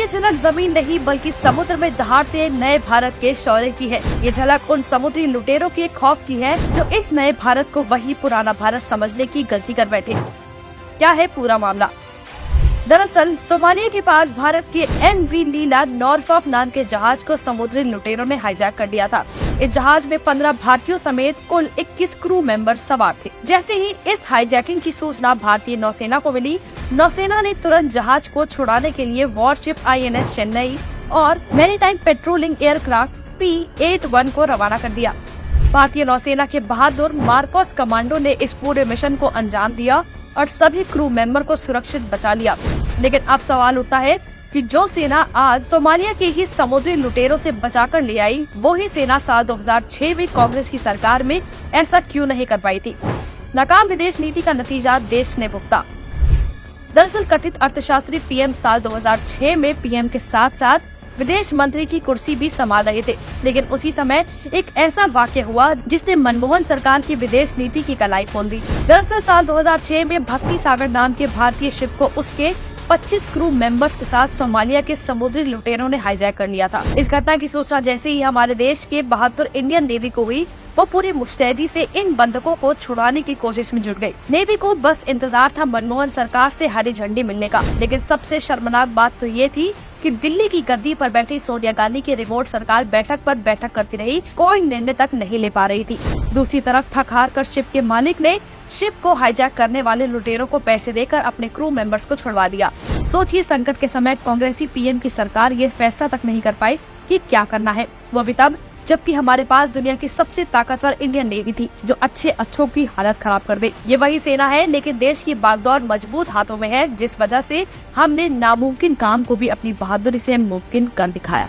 ये झलक जमीन नहीं बल्कि समुद्र में दहाड़ते नए भारत के शौर्य की है। ये झलक उन समुद्री लुटेरों के खौफ की है जो इस नए भारत को वही पुराना भारत समझने की गलती कर बैठे। क्या है पूरा मामला? दरअसल सोमालिया के पास भारत के MV लीला नॉरफॉक नाम के जहाज को समुद्री लुटेरों ने हाईजैक कर लिया था। इस जहाज में 15 भारतीयों समेत कुल 21 क्रू मेंबर सवार थे। जैसे ही इस हाईजैकिंग की सूचना भारतीय नौसेना को मिली, नौसेना ने तुरंत जहाज को छुड़ाने के लिए वॉरशिप INS चेन्नई और मैरीटाइम पेट्रोलिंग एयरक्राफ्ट P-81 को रवाना कर दिया। भारतीय नौसेना के बहादुर मार्कोस कमांडो ने इस पूरे मिशन को अंजाम दिया और सभी क्रू मेंबर को सुरक्षित बचा लिया। लेकिन अब सवाल उठता है कि जो सेना आज सोमालिया के ही समुद्री लुटेरों से बचाकर ले आई, वो ही सेना साल 2006 में कांग्रेस की सरकार में ऐसा क्यों नहीं कर पाई थी? नाकाम विदेश नीति का नतीजा देश ने भुगता। दरअसल कथित अर्थशास्त्री PM साल 2006 में PM के साथ साथ विदेश मंत्री की कुर्सी भी संभाल रहे थे। लेकिन उसी समय एक ऐसा वाक्य हुआ जिसने मनमोहन सरकार की विदेश नीति की कलाई खोल दी। दरअसल साल 2006 में भक्ति सागर नाम के भारतीय शिप को उसके 25 क्रू मेंबर्स के साथ सोमालिया के समुद्री लुटेरों ने हाईजैक कर लिया था। इस घटना की सूचना जैसे ही हमारे देश के बहादुर इंडियन नेवी को हुई, वो पूरी मुस्तैदी से इन बंधकों को छुड़ाने की कोशिश में जुट गई। नेवी को बस इंतजार था मनमोहन सरकार से हरी झंडी मिलने का। लेकिन सबसे शर्मनाक बात तो ये थी कि दिल्ली की गद्दी पर बैठी सोनिया गांधी की रिमोट सरकार बैठक पर बैठक करती रही, कोई निर्णय तक नहीं ले पा रही थी। दूसरी तरफ थक हार कर शिप के मालिक ने शिप को हाईजैक करने वाले लुटेरों को पैसे देकर अपने क्रू मेंबर्स को छुड़वा दिया। सोचिए, संकट के समय कांग्रेसी PM की सरकार ये फैसला तक नहीं कर पाई कि क्या करना है, वो भी तब जबकि हमारे पास दुनिया की सबसे ताकतवर इंडियन नेवी थी जो अच्छों की हालत खराब कर दे। ये वही सेना है, लेकिन देश की बागडोर मजबूत हाथों में है, जिस वजह से हमने नामुमकिन काम को भी अपनी बहादुरी से मुमकिन कर दिखाया।